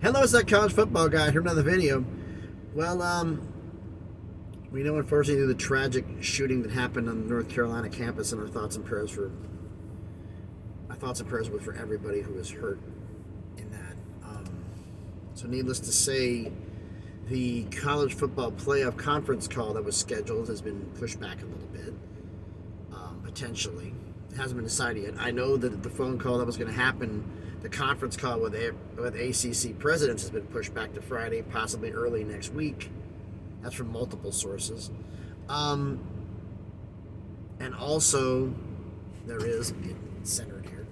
Hello, it's that college football guy. Here another video. Well, we know unfortunately the tragic shooting that happened on the North Carolina campus, and our thoughts and prayers were for everybody who was hurt in that. So needless to say, the college football playoff conference call that was scheduled has been pushed back a little bit, potentially. It hasn't been decided yet. I know that the phone call that was going to happen, the conference call with ACC presidents, has been pushed back to Friday, possibly early next week. That's from multiple sources. And also, there is, get centered here.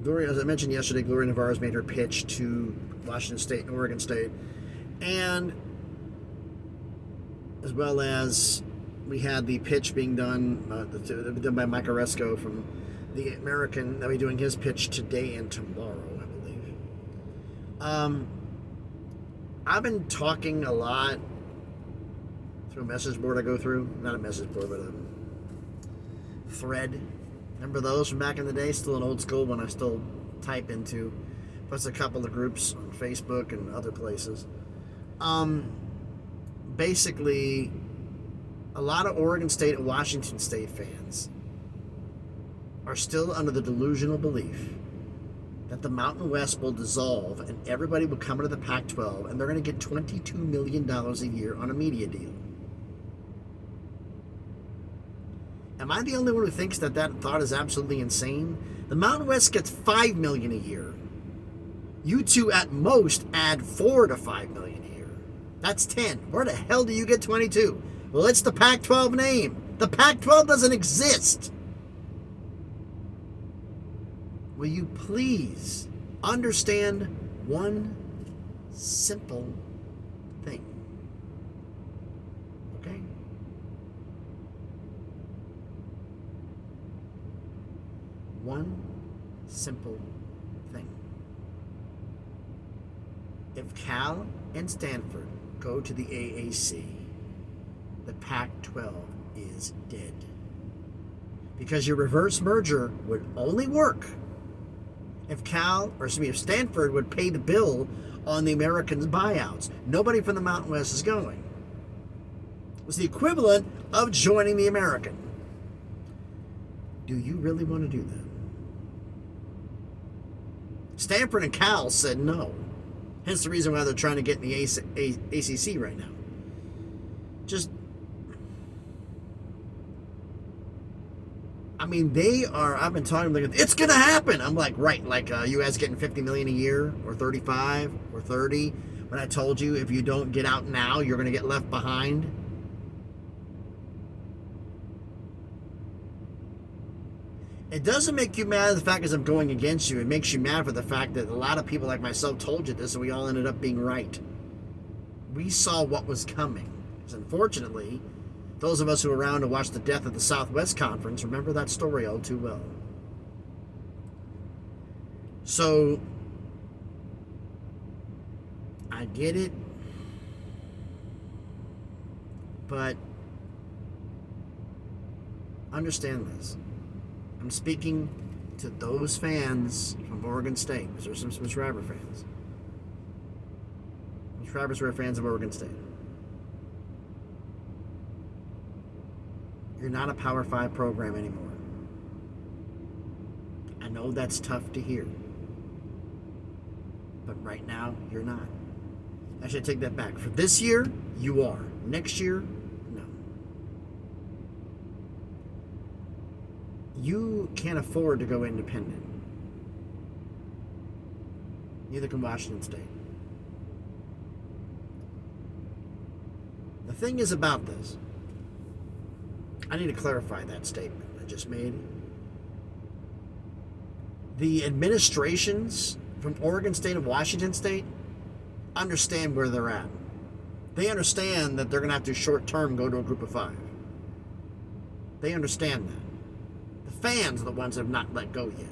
Gloria, as I mentioned yesterday, Gloria Navarro's made her pitch to Washington State and Oregon State. And as well as we had the pitch being done by Mike Oresco from the American. That'll be doing his pitch today and tomorrow, I believe. I've been talking a lot through a message board I go through. Not a message board, but a thread. Remember those from back in the day? Still an old school one I still type into. Plus a couple of groups on Facebook and other places. Basically, a lot of Oregon State and Washington State fans are still under the delusional belief that the Mountain West will dissolve and everybody will come into the Pac-12 and they're going to get $22 million a year on a media deal. Am I the only one who thinks that thought is absolutely insane? The Mountain West gets $5 million a year. You two at most add $4 to $5 million a year. That's 10. Where the hell do you get 22? Well, it's the Pac-12 name. The Pac-12 doesn't exist. Will you please understand one simple thing? Okay? One simple thing. If Cal and Stanford go to the AAC, the Pac-12 is dead. Because your reverse merger would only work if if Stanford would pay the bill on the Americans' buyouts. Nobody from the Mountain West is going. It was the equivalent of joining the American. Do you really want to do that? Stanford and Cal said no. Hence the reason why they're trying to get in the ACC right now. I've been talking to them, it's going to happen. I'm like, right, you guys getting $50 million a year or 35 or 30 when I told you if you don't get out now, you're going to get left behind. It doesn't make you mad at the fact that I'm going against you. It makes you mad for the fact that a lot of people like myself told you this and we all ended up being right. We saw what was coming. Because unfortunately, those of us who were around to watch the death of the Southwest Conference remember that story all too well. So, I get it, but understand this. I'm speaking to those fans from Oregon State, because there's some subscriber fans. Subscribers who are fans of Oregon State. You're not a Power 5 program anymore. I know that's tough to hear. But right now, you're not. I should take that back. For this year, you are. Next year, no. You can't afford to go independent. Neither can Washington State. The thing is about this, I need to clarify that statement I just made. The administrations from Oregon State and Washington State understand where they're at. They understand that they're going to have to short-term go to a group of 5. They understand that. The fans are the ones that have not let go yet.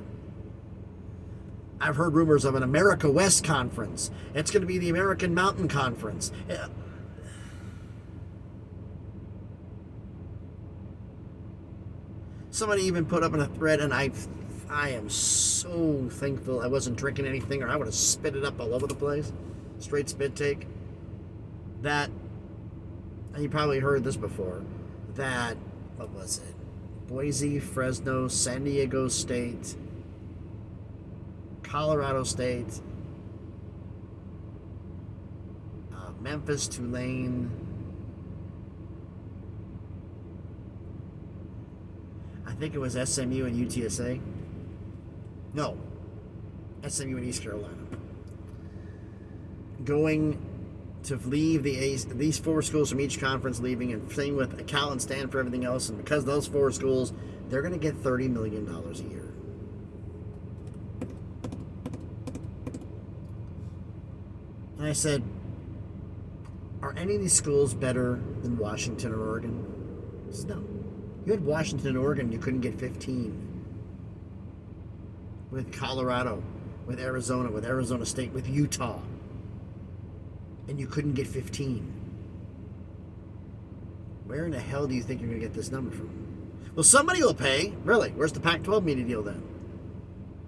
I've heard rumors of an America West Conference. It's going to be the American Mountain Conference. Somebody even put up in a thread, and I I am so thankful I wasn't drinking anything, or I would have spit it up all over the place. Straight spit take. That, and you probably heard this before, that, what was it? Boise, Fresno, San Diego State, Colorado State, Memphis, Tulane, I think it was SMU and UTSA. No, SMU and East Carolina. Going to leave these four schools from each conference leaving, and same with Cal and Stanford, everything else, and because those four schools, they're going to get $30 million a year. And I said, are any of these schools better than Washington or Oregon? He said, no. You had Washington and Oregon, you couldn't get 15. With Colorado, with Arizona State, with Utah, and you couldn't get 15. Where in the hell do you think you're going to get this number from? Well, somebody will pay. Really? Where's the Pac-12 media deal then?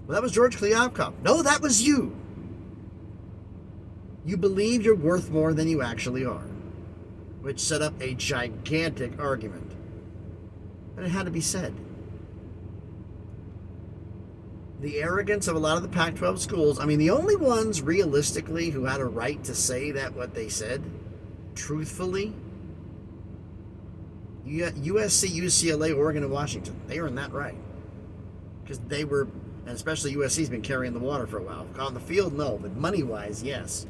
Well, that was George Kliavkoff. No, that was you. You believe you're worth more than you actually are, which set up a gigantic argument. And it had to be said. The arrogance of a lot of the Pac-12 schools, I mean, the only ones realistically who had a right to say that what they said, truthfully, USC, UCLA, Oregon, and Washington. They earned that right. Because they were, and especially USC's been carrying the water for a while. On the field, no, but money-wise, yes.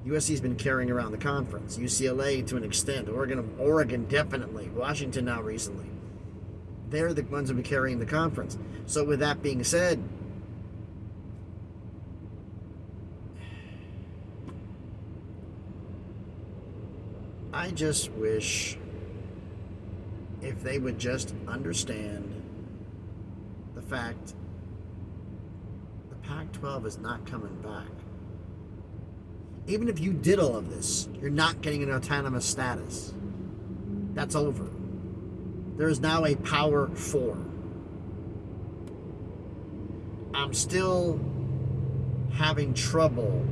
USC's been carrying around the conference. UCLA to an extent. Oregon definitely. Washington now recently. They're the ones who have been carrying the conference. So with that being said, I just wish if they would just understand the fact the Pac-12 is not coming back. Even if you did all of this, you're not getting an autonomous status. That's over. There is now a Power 4. I'm still having trouble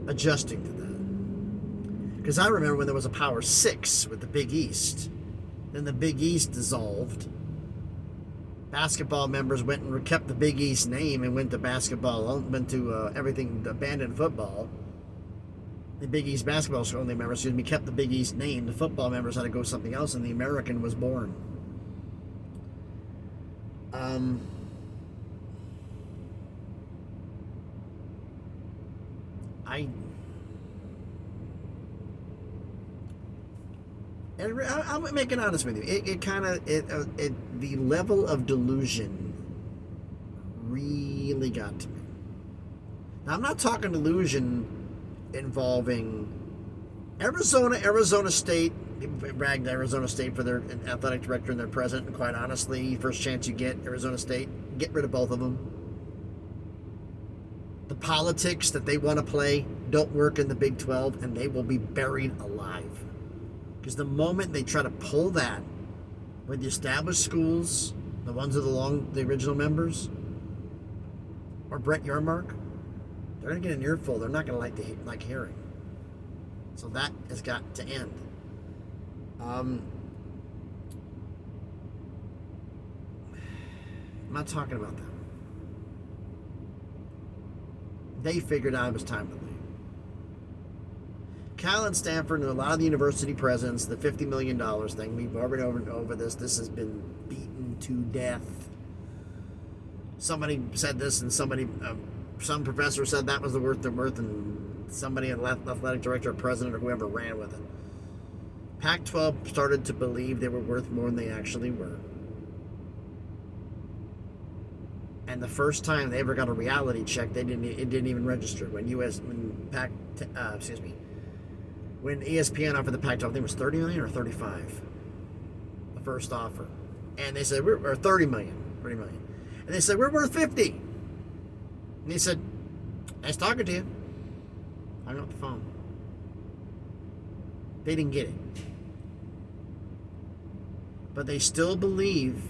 adjusting to that. Because I remember when there was a Power 6 with the Big East. Then the Big East dissolved. Basketball members went and kept the Big East name and went to basketball, went to everything, abandoned football. The Big East basketball only members, kept the Big East name. The football members had to go something else, and the American was born. I'm making honest with you. The level of delusion really got to me. Now, I'm not talking delusion involving Arizona State. People bragged Arizona State for their athletic director and their president, and quite honestly, first chance you get, Arizona State, get rid of both of them. The politics that they want to play don't work in the Big 12, and they will be buried alive. Because the moment they try to pull that with the established schools, the ones with the original members, or Brett Yarmark, they're going to get an earful they're not going to like hearing. So that has got to end. I'm not talking about that. They figured out it was time to leave. Cal and Stanford and a lot of the university presidents, the $50 million thing, we've already over this. This has been beaten to death. Somebody said this, and some professor said that was the worth they're worth, and somebody, an athletic director or president or whoever, ran with it. Pac-12 started to believe they were worth more than they actually were. And the first time they ever got a reality check, it didn't even register. When ESPN offered the Pac-12, I think it was $30 million or $35, the first offer, and they said or $30 million, and they said we're worth $50. And he said, "Nice talking to you." Hung up the phone. They didn't get it, but they still believe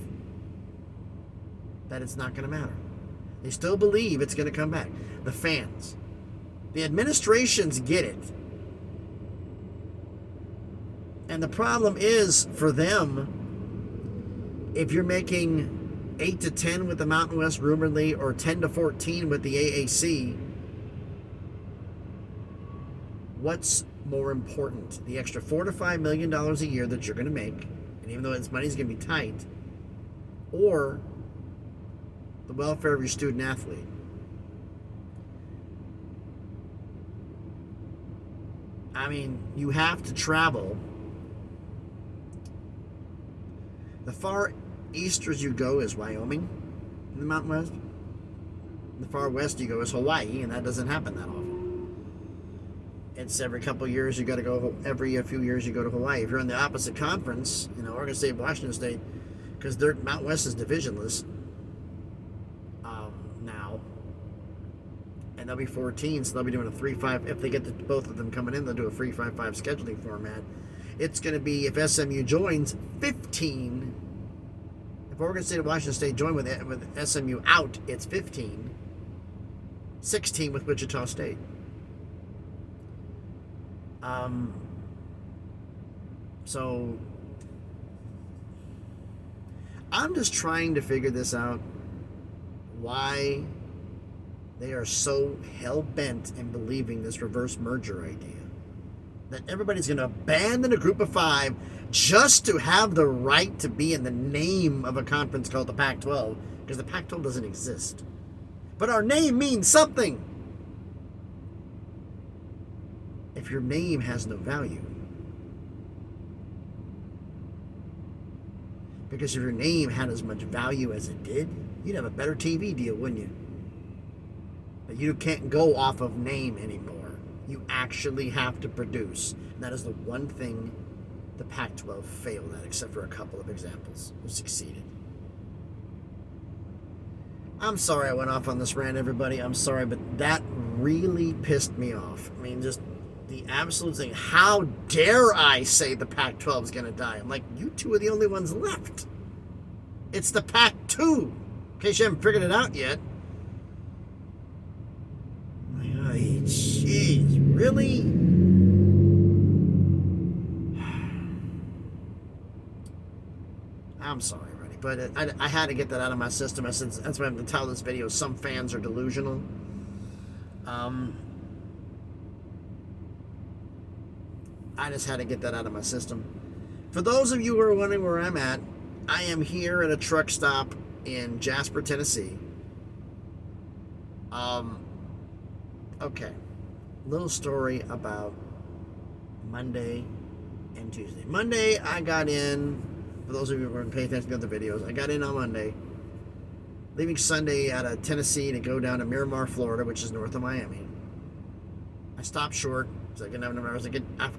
that it's not going to matter. They still believe it's going to come back. The fans. The administrations get it. And the problem is for them, if you're making 8 to 10 with the Mountain West rumoredly, or 10 to 14 with the AAC, what's more important? The extra $4 to $5 million a year that you're going to make, and even though this money's going to be tight, or the welfare of your student athlete? I mean, you have to travel. The far easters you go is Wyoming in the Mountain West. The far west you go is Hawaii, and that doesn't happen that often. It's every couple of years you got to go. Every few years you go to Hawaii. If you're in the opposite conference, Oregon State, Washington State, because their Mountain West is divisionless now, and they'll be 14, so they'll be doing a 3-5. If they get both of them coming in, they'll do a 3-5-5 scheduling format. It's going to be, if SMU joins, 15. If Oregon State and Washington State join with SMU out, it's 15. 16 with Wichita State. So I'm just trying to figure this out, why they are so hell-bent in believing this reverse merger idea. That everybody's going to abandon a group of 5 just to have the right to be in the name of a conference called the Pac-12, because the Pac-12 doesn't exist. But our name means something. If your name has no value. Because if your name had as much value as it did, you'd have a better TV deal, wouldn't you? But you can't go off of name anymore. You actually have to produce. And that is the one thing the Pac-12 failed at, except for a couple of examples who succeeded. I'm sorry I went off on this rant, everybody. I'm sorry, but that really pissed me off. I mean, just the absolute thing. How dare I say the Pac-12 is going to die? I'm like, you two are the only ones left. It's the Pac-2. In case you haven't figured it out yet. Jeez, really? I'm sorry, buddy, but I had to get that out of my system. I said that's why I'm going to tell this video. Some fans are delusional. I just had to get that out of my system. For those of you who are wondering where I'm at, I am here at a truck stop in Jasper, Tennessee. Okay. Little story about Monday and Tuesday. Monday, I got in, for those of you who are paying attention to the videos, I got in on Monday, leaving Sunday out of Tennessee to go down to Miramar, Florida, which is north of Miami. I stopped short, so I didn't have enough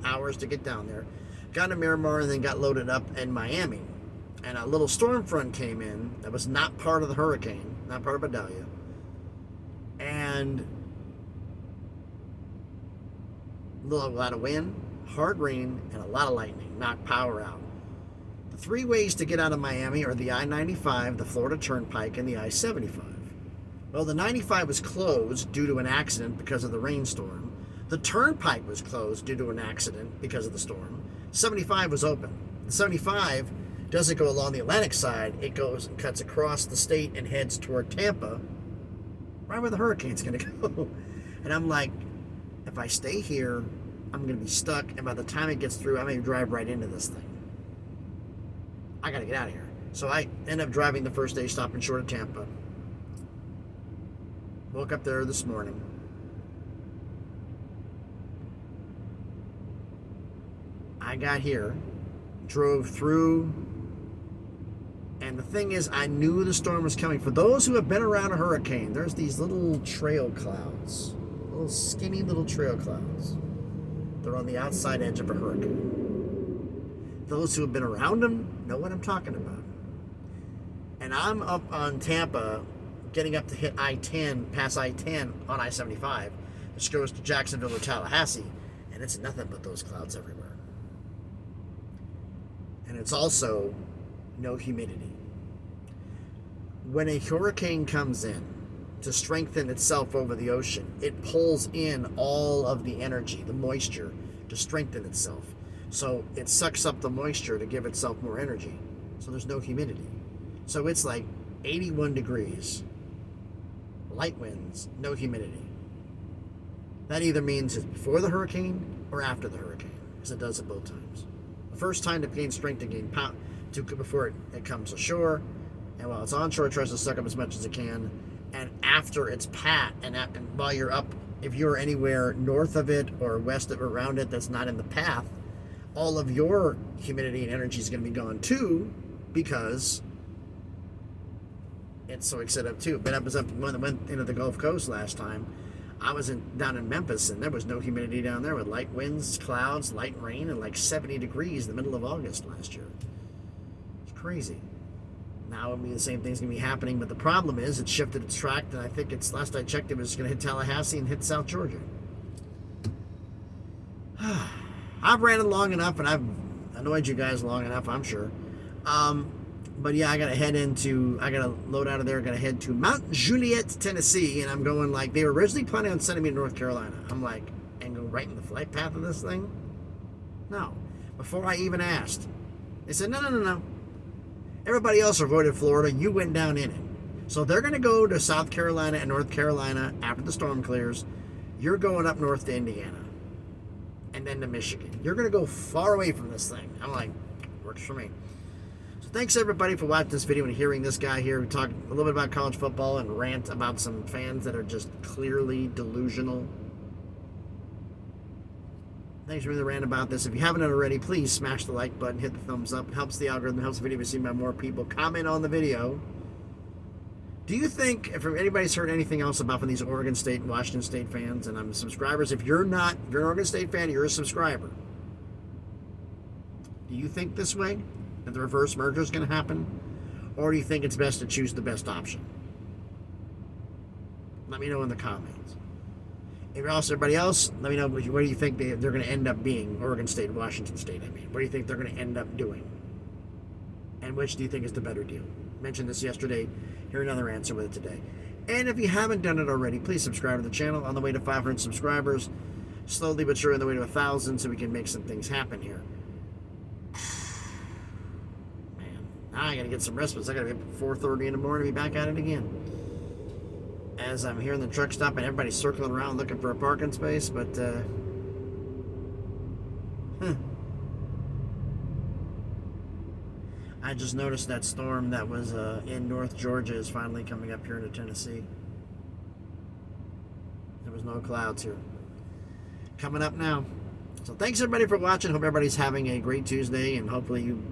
hours to get down there. Got to Miramar and then got loaded up in Miami. And a little storm front came in that was not part of the hurricane, not part of Idalia. And a lot of wind, hard rain, and a lot of lightning knocked power out. The 3 ways to get out of Miami are the I-95, the Florida Turnpike, and the I-75. Well, the 95 was closed due to an accident because of the rainstorm. The Turnpike was closed due to an accident because of the storm. 75 was open. The 75 doesn't go along the Atlantic side. It goes and cuts across the state and heads toward Tampa, right where the hurricane's going to go. And I'm like, if I stay here, I'm going to be stuck, and by the time it gets through, I may drive right into this thing. I got to get out of here. So I end up driving the first day, stopping short of Tampa. Woke up there this morning. I got here, drove through, and the thing is, I knew the storm was coming. For those who have been around a hurricane, there's these little trail clouds. Little skinny little trail clouds. They're on the outside edge of a hurricane. Those who have been around them know what I'm talking about. And I'm up on Tampa, getting up to hit I-10, past I-10 on I-75, which goes to Jacksonville or Tallahassee, and it's nothing but those clouds everywhere. And it's also no humidity. when a hurricane comes in to strengthen itself over the ocean, it pulls in all of the energy, the moisture, to strengthen itself. So it sucks up the moisture to give itself more energy. So there's no humidity. So it's like 81 degrees, light winds, no humidity. That either means it's before the hurricane or after the hurricane, because it does it both times. The first time to gain strength to gain power before it comes ashore, and while it's onshore, it tries to suck up as much as it can. And after it's and while you're up, if you're anywhere north of it or west of around it that's not in the path, all of your humidity and energy is going to be gone too, because it's so excited up too. But I was up when I went into the Gulf Coast last time. I was down in Memphis, and there was no humidity down there, with light winds, clouds, light rain, and like 70 degrees in the middle of August last year. It's crazy. Now it'll be the same thing's going to be happening, but the problem is it shifted its track, and I think last I checked, it was going to hit Tallahassee and hit South Georgia. I've ranted long enough, and I've annoyed you guys long enough, I'm sure. But yeah, I got to load out of there, got to head to Mount Juliet, Tennessee, and I'm going like, they were originally planning on sending me to North Carolina. I'm like, and go right in the flight path of this thing? No. Before I even asked, they said, no. Everybody else avoided Florida. You went down in it. So they're going to go to South Carolina and North Carolina after the storm clears. You're going up north to Indiana and then to Michigan. You're going to go far away from this thing. I'm like, works for me. So thanks everybody for watching this video and hearing this guy here talk a little bit about college football and rant about some fans that are just clearly delusional. Thanks for the rant about this. If you haven't already, please smash the like button, hit the thumbs up. It helps the algorithm, helps the video be seen by more people. Comment on the video. Do you think, if anybody's heard anything else about from these Oregon State and Washington State fans, and I'm subscribers, if you're an Oregon State fan, you're a subscriber. Do you think this way, that the reverse merger is going to happen? Or do you think it's best to choose the best option? Let me know in the comments. If also everybody else, let me know where do you think they're going to end up being, Oregon State and Washington State, I mean. What do you think they're going to end up doing? And which do you think is the better deal? I mentioned this yesterday. Here's another answer with it today. And if you haven't done it already, please subscribe to the channel. On the way to 500 subscribers. Slowly but surely on the way to 1,000, so we can make some things happen here. Man, now I got to get some rest, but I got to be up at 4:30 in the morning to be back at it again. As I'm hearing the truck stop and everybody's circling around looking for a parking space, but I just noticed that storm that was in North Georgia is finally coming up here into Tennessee. There was no clouds here. Coming up now. So thanks everybody for watching. Hope everybody's having a great Tuesday, and hopefully you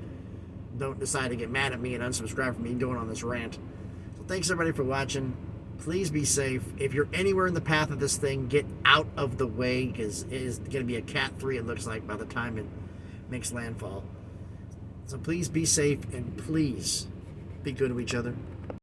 don't decide to get mad at me and unsubscribe from me going on this rant. So thanks everybody for watching. Please be safe. If you're anywhere in the path of this thing, get out of the way, because it is going to be a Cat 3, it looks like, by the time it makes landfall. So please be safe, and please be good to each other.